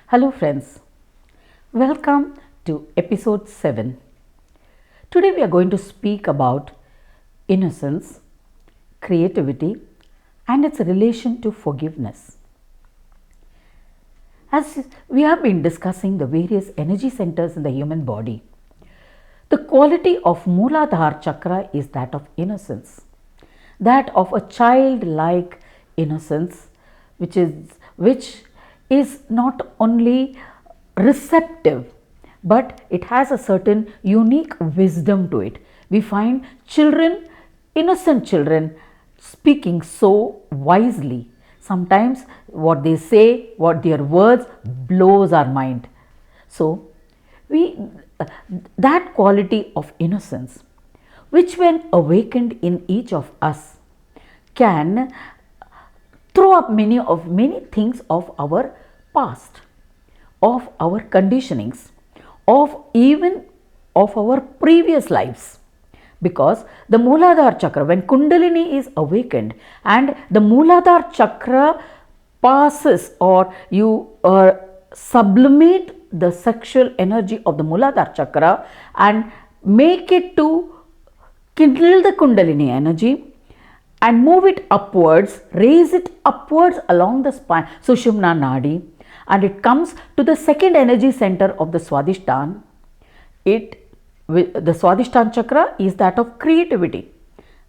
Hello friends, welcome to episode 7. Today we are going to speak about innocence, creativity and its relation to forgiveness. As we have been discussing the various energy centers in the human body, the quality of Mooladhara chakra is that of innocence, that of a childlike innocence which is not only receptive but it has a certain unique wisdom to it. We find children, innocent children, speaking so wisely. Sometimes what they say, what their words blows our mind. So we that quality of innocence which when awakened in each of us can throw up many things of our past, of our conditionings, of even of our previous lives. Because the Mooladhara chakra, when Kundalini is awakened and the Mooladhara chakra passes or you sublimate the sexual energy of the Mooladhara chakra and make it to kindle the Kundalini energy and move it upwards, raise it upwards along the spine, Sushumna Nadi, and it comes to the second energy center of the Swadhisthana. The Swadhisthana chakra is that of creativity,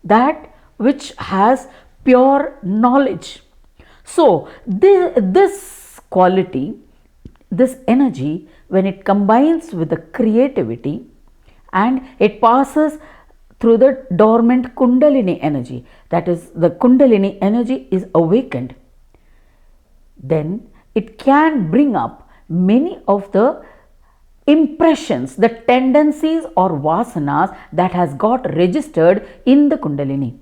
that which has pure knowledge. So this quality, this energy, when it combines with the creativity and it passes through the dormant Kundalini energy, that is the Kundalini energy is awakened, then it can bring up many of the impressions, the tendencies or vasanas that has got registered in the Kundalini.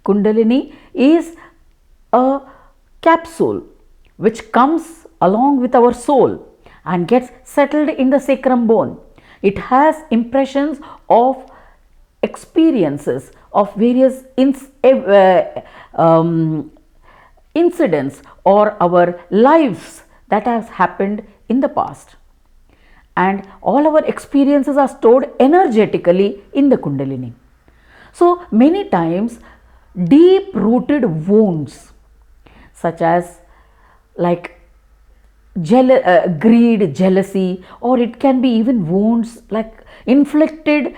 Kundalini is a capsule which comes along with our soul and gets settled in the sacrum bone. It has impressions of experiences of various incidents or our lives that has happened in the past, and all our experiences are stored energetically in the Kundalini. So many times deep rooted wounds such as like greed, jealousy, or it can be even wounds like inflicted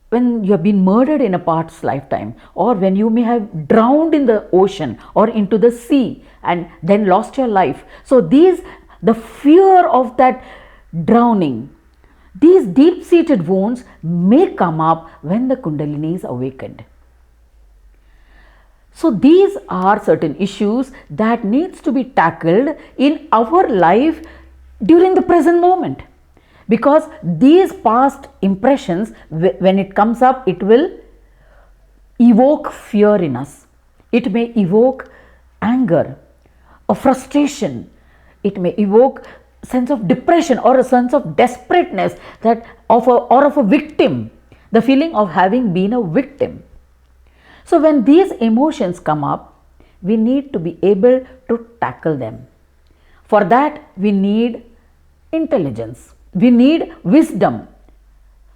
when you have been murdered in a past lifetime, or when you may have drowned in the ocean or into the sea and then lost your life. So the fear of that drowning, these deep seated wounds may come up when the Kundalini is awakened. So these are certain issues that needs to be tackled in our life during the present moment. Because these past impressions, when it comes up, it will evoke fear in us. It may evoke anger or frustration. It may evoke sense of depression or a sense of desperateness that of a victim, the feeling of having been a victim. So when these emotions come up, we need to be able to tackle them. For that, we need intelligence. We need wisdom.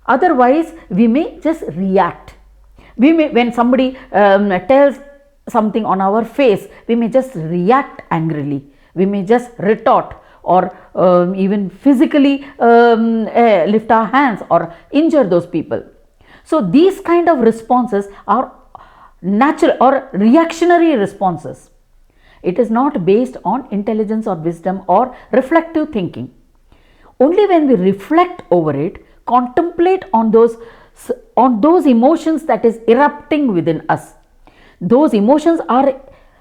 Otherwise, we may just react. We may, when somebody tells something on our face, we may just react angrily. We may just retort or even physically lift our hands or injure those people. So these kind of responses are natural or reactionary responses. It is not based on intelligence or wisdom or reflective thinking. Only when we reflect over it, contemplate on those emotions that is erupting within us. Those emotions are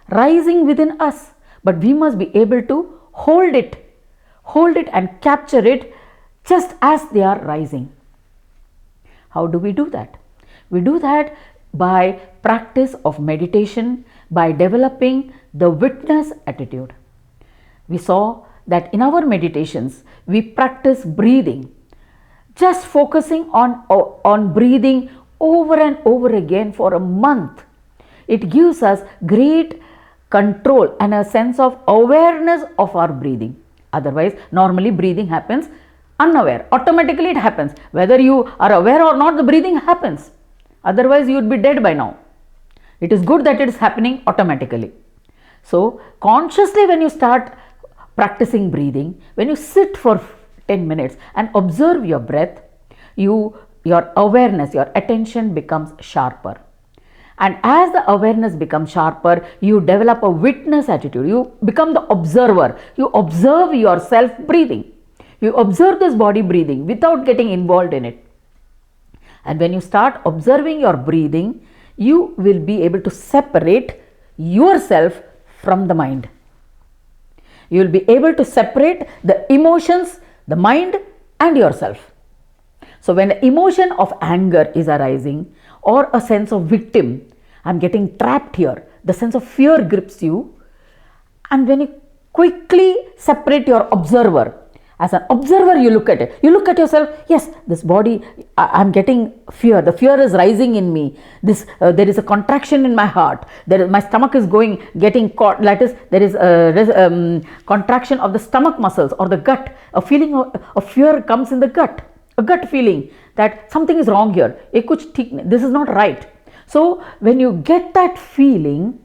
rising within us, but we must be able to hold it and capture it just as they are rising. How do we do that? We do that by practice of meditation, by developing the witness attitude. We saw that in our meditations, we practice breathing, just focusing on breathing over and over again for a month. It gives us great control and a sense of awareness of our breathing. Otherwise, normally breathing happens unaware. Automatically it happens. Whether you are aware or not, the breathing happens. Otherwise, you would be dead by now. It is good that it is happening automatically. So, consciously when you start practicing breathing, when you sit for 10 minutes and observe your breath, your awareness, your attention becomes sharper. And as the awareness becomes sharper, you develop a witness attitude. You become the observer. You observe yourself breathing. You observe this body breathing without getting involved in it. And when you start observing your breathing, you will be able to separate yourself from the mind. You will be able to separate the emotions, the mind and yourself. So when the emotion of anger is arising or a sense of victim, I'm getting trapped here, the sense of fear grips you, and when you quickly separate your observer, as an observer you look at it, you look at yourself, yes, this body, I'm getting fear, the fear is rising in me, there is a contraction in my heart, my stomach is getting caught, that is, there is a contraction of the stomach muscles or the gut, a feeling of fear comes in the gut, a gut feeling that something is wrong here, this is not right. So when you get that feeling,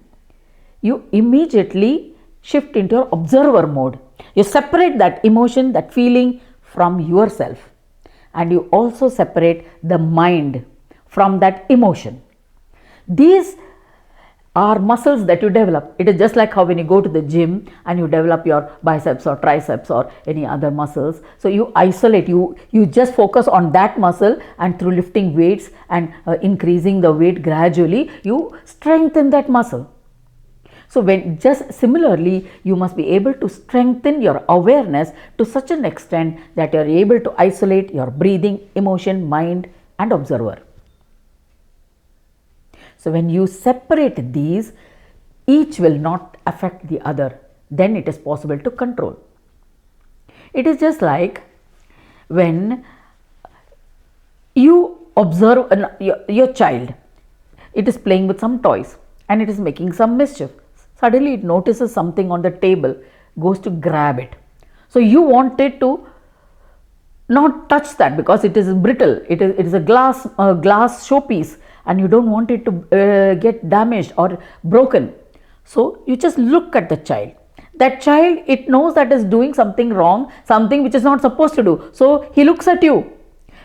you immediately shift into your observer mode. You separate that emotion, that feeling from yourself, and you also separate the mind from that emotion. These are muscles that you develop. It is just like how when you go to the gym and you develop your biceps or triceps or any other muscles. So you isolate, you just focus on that muscle, and through lifting weights and increasing the weight gradually, you strengthen that muscle. So when just similarly, you must be able to strengthen your awareness to such an extent that you are able to isolate your breathing, emotion, mind and observer. So when you separate these, each will not affect the other, then it is possible to control. It is just like when you observe your child, it is playing with some toys and it is making some mischief. Suddenly it notices something on the table, goes to grab it. So you want it to not touch that because it is brittle, it is a glass showpiece, and you don't want it to get damaged or broken. So you just look at the child. That child, it knows that is doing something wrong, something which is not supposed to do. So he looks at you.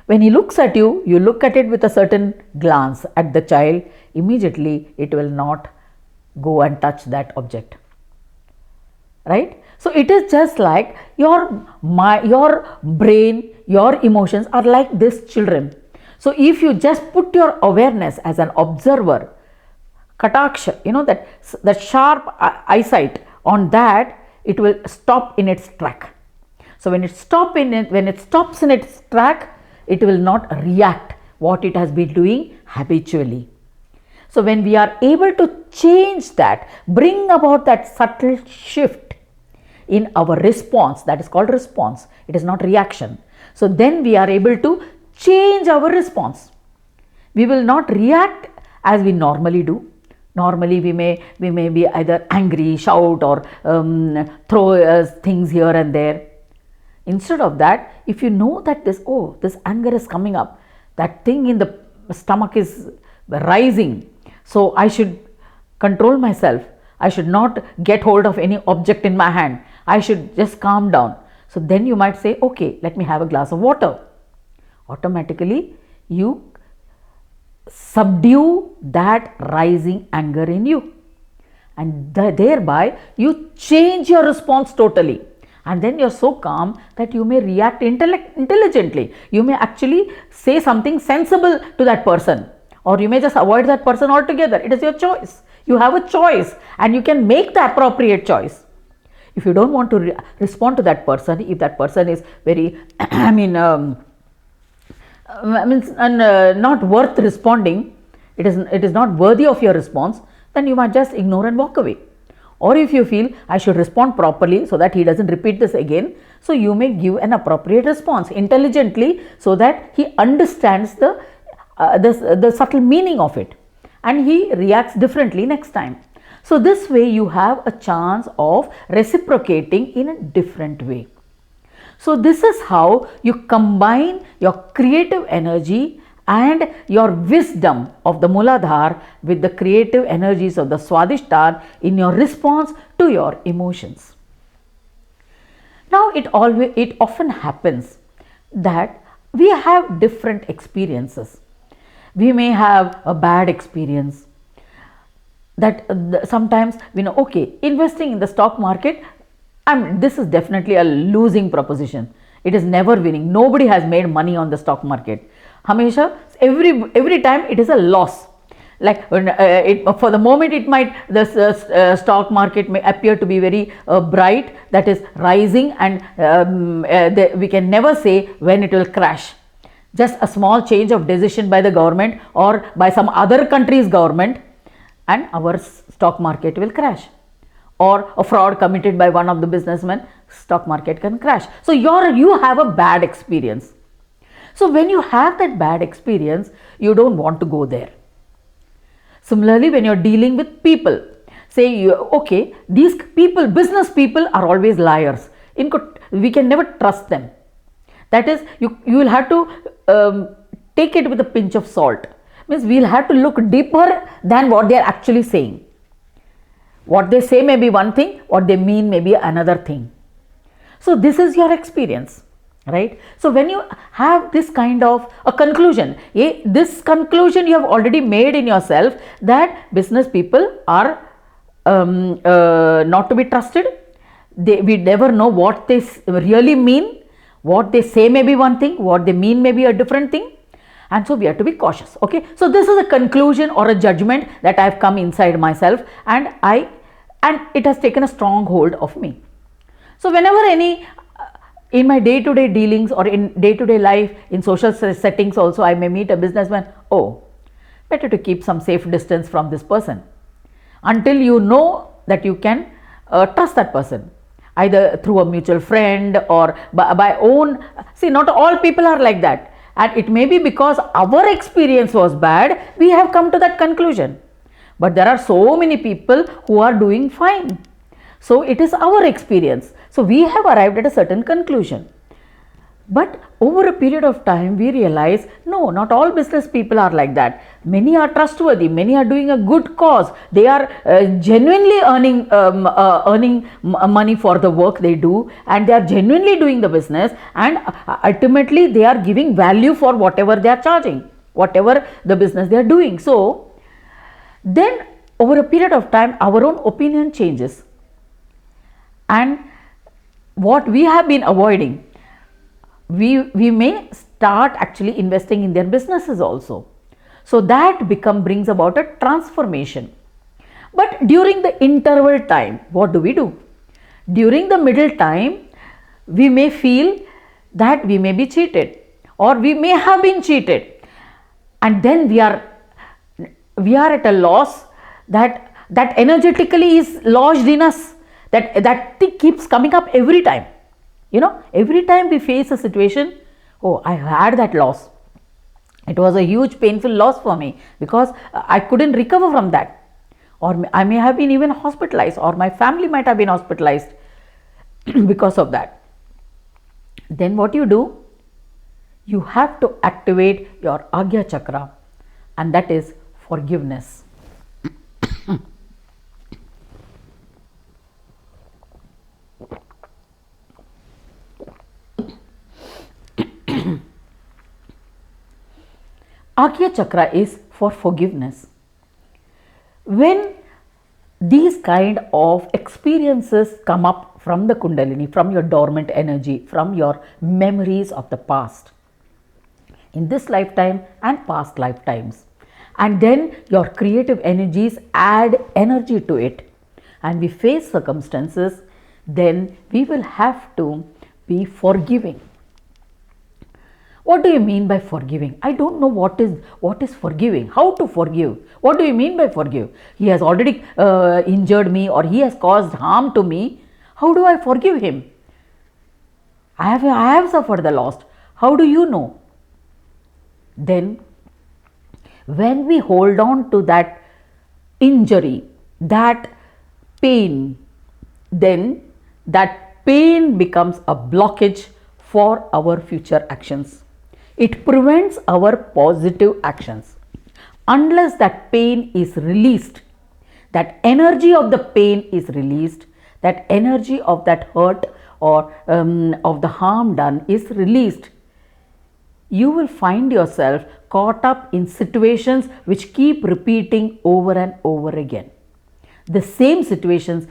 When he looks at you, you look at it with a certain glance at the child, immediately it will not go and touch that object, right? So it is just like your brain, your emotions are like these children. So if you just put your awareness as an observer, kataksha, that sharp eyesight on that, it will stop in its track. So when it stops in its track, it will not react what it has been doing habitually. So when we are able to change that, bring about that subtle shift in our response, that is called response, it is not reaction. So then we are able to change our response. We will not react as we normally do. Normally we may be either angry, shout or throw things here and there. Instead of that, if you know that this anger is coming up, that thing in the stomach is rising, so I should control myself. I should not get hold of any object in my hand. I should just calm down. So then you might say, okay, let me have a glass of water. Automatically you subdue that rising anger in you, and thereby you change your response totally. And then you are so calm that you may react intelligently. You may actually say something sensible to that person, or you may just avoid that person altogether. It is your choice. You have a choice and you can make the appropriate choice. If you don't want to respond to that person, if that person is very, not worth responding, it is not worthy of your response, then you might just ignore and walk away. Or if you feel I should respond properly so that he doesn't repeat this again, so you may give an appropriate response intelligently so that he understands the subtle meaning of it and he reacts differently next time. So this way you have a chance of reciprocating in a different way. So this is how you combine your creative energy and your wisdom of the Muladhara with the creative energies of the Swadhisthana in your response to your emotions. Now it often happens that we have different experiences. We may have a bad experience that sometimes we know, okay, investing in the stock market, this is definitely a losing proposition. It is never winning. Nobody has made money on the stock market. Hamesha, every time it is a loss. Like for the moment it might, the stock market may appear to be very bright, that is rising, and we can never say when it will crash. Just a small change of decision by the government or by some other country's government and our stock market will crash, or a fraud committed by one of the businessmen, stock market can crash. So you have a bad experience. So when you have that bad experience, you don't want to go there. Similarly, when you're dealing with people, say okay, these people, business people are always liars. We can never trust them. That is, you will have to take it with a pinch of salt. Means we'll have to look deeper than what they are actually saying. What they say may be one thing, what they mean may be another thing. So this is your experience, right? So when you have this kind of a conclusion, this conclusion you have already made in yourself that business people are not to be trusted. We never know what they really mean. What they say may be one thing, what they mean may be a different thing. And so we have to be cautious. Okay, so this is a conclusion or a judgment that I have come inside myself, and it has taken a strong hold of me. So whenever in my day-to-day dealings or in day-to-day life, in social settings also, I may meet a businessman. Oh, better to keep some safe distance from this person until you know that you can trust that person, either through a mutual friend or by own. See, not all people are like that. And it may be because our experience was bad, we have come to that conclusion. But there are so many people who are doing fine. So it is our experience. So we have arrived at a certain conclusion. But over a period of time, we realize, no, not all business people are like that. Many are trustworthy. Many are doing a good cause. They are genuinely earning money for the work they do, and they are genuinely doing the business, and ultimately they are giving value for whatever they are charging, whatever the business they are doing. So then over a period of time, our own opinion changes, and what we have been avoiding, we may start actually investing in their businesses also. So that brings about a transformation. But during the interval time, what do? During the middle time, we may feel that we may be cheated, or we may have been cheated, and then we are at a loss that energetically is lodged in us, that thing keeps coming up every time. You know, every time we face a situation, oh, I had that loss. It was a huge painful loss for me because I couldn't recover from that. Or I may have been even hospitalized, or my family might have been hospitalized because of that. Then what do? You have to activate your Agya Chakra, and that is forgiveness. Agya Chakra is for forgiveness. When these kind of experiences come up from the Kundalini, from your dormant energy, from your memories of the past, in this lifetime and past lifetimes, and then your creative energies add energy to it, and we face circumstances, then we will have to be forgiving. What do you mean by forgiving? I don't know what is forgiving. How to forgive? What do you mean by forgive? He has already injured me, or he has caused harm to me. How do I forgive him? I have suffered the loss. How do you know? Then when we hold on to that injury, that pain, then that pain becomes a blockage for our future actions. It prevents our positive actions. Unless that pain is released, that energy of the pain is released, that energy of that hurt or of the harm done is released, you will find yourself caught up in situations which keep repeating over and over again. The same situations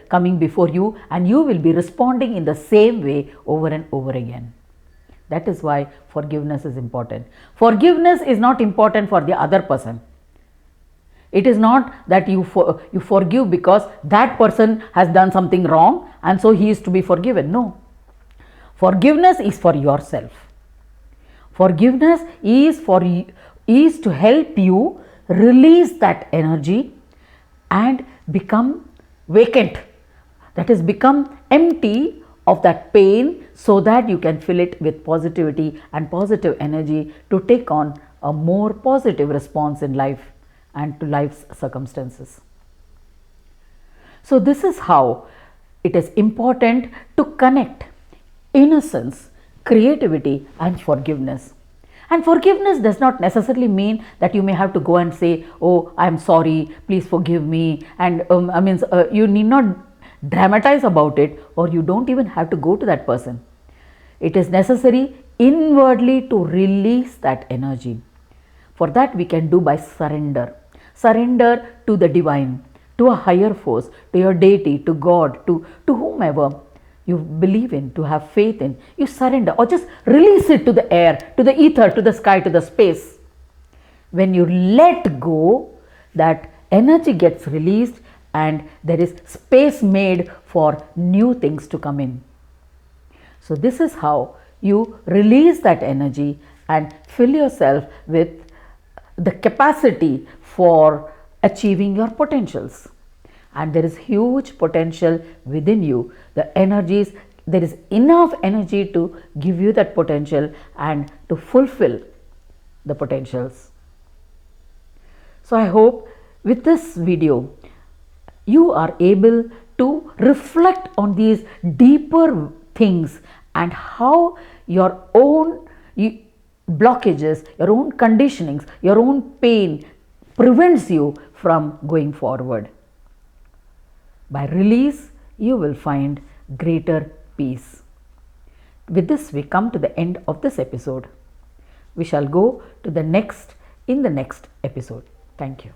coming before you, and you will be responding in the same way over and over again. That is why forgiveness is important. Forgiveness is not important for the other person. It is not that you forgive because that person has done something wrong and so he is to be forgiven. No. Forgiveness is for yourself. Forgiveness is to help you release that energy and become vacant. That is, become empty of that pain so that you can fill it with positivity and positive energy to take on a more positive response in life and to life's circumstances. So this is how it is important to connect innocence, creativity and forgiveness. And forgiveness does not necessarily mean that you may have to go and say, oh, I am sorry, please forgive me. And you need not dramatize about it, or you don't even have to go to that person. It is necessary inwardly to release that energy. For that we can do by surrender. Surrender to the divine, to a higher force, to your deity, to God, to whomever you believe in, to have faith in. You surrender or just release it to the air, to the ether, to the sky, to the space. When you let go, that energy gets released and there is space made for new things to come in. So this is how you release that energy and fill yourself with the capacity for achieving your potentials. And there is huge potential within you. The energies, there is enough energy to give you that potential and to fulfill the potentials. So I hope with this video you are able to reflect on these deeper things and how your own blockages, your own conditionings, your own pain prevents you from going forward. By release, you will find greater peace. With this, we come to the end of this episode. We shall go to the next in the next episode. Thank you.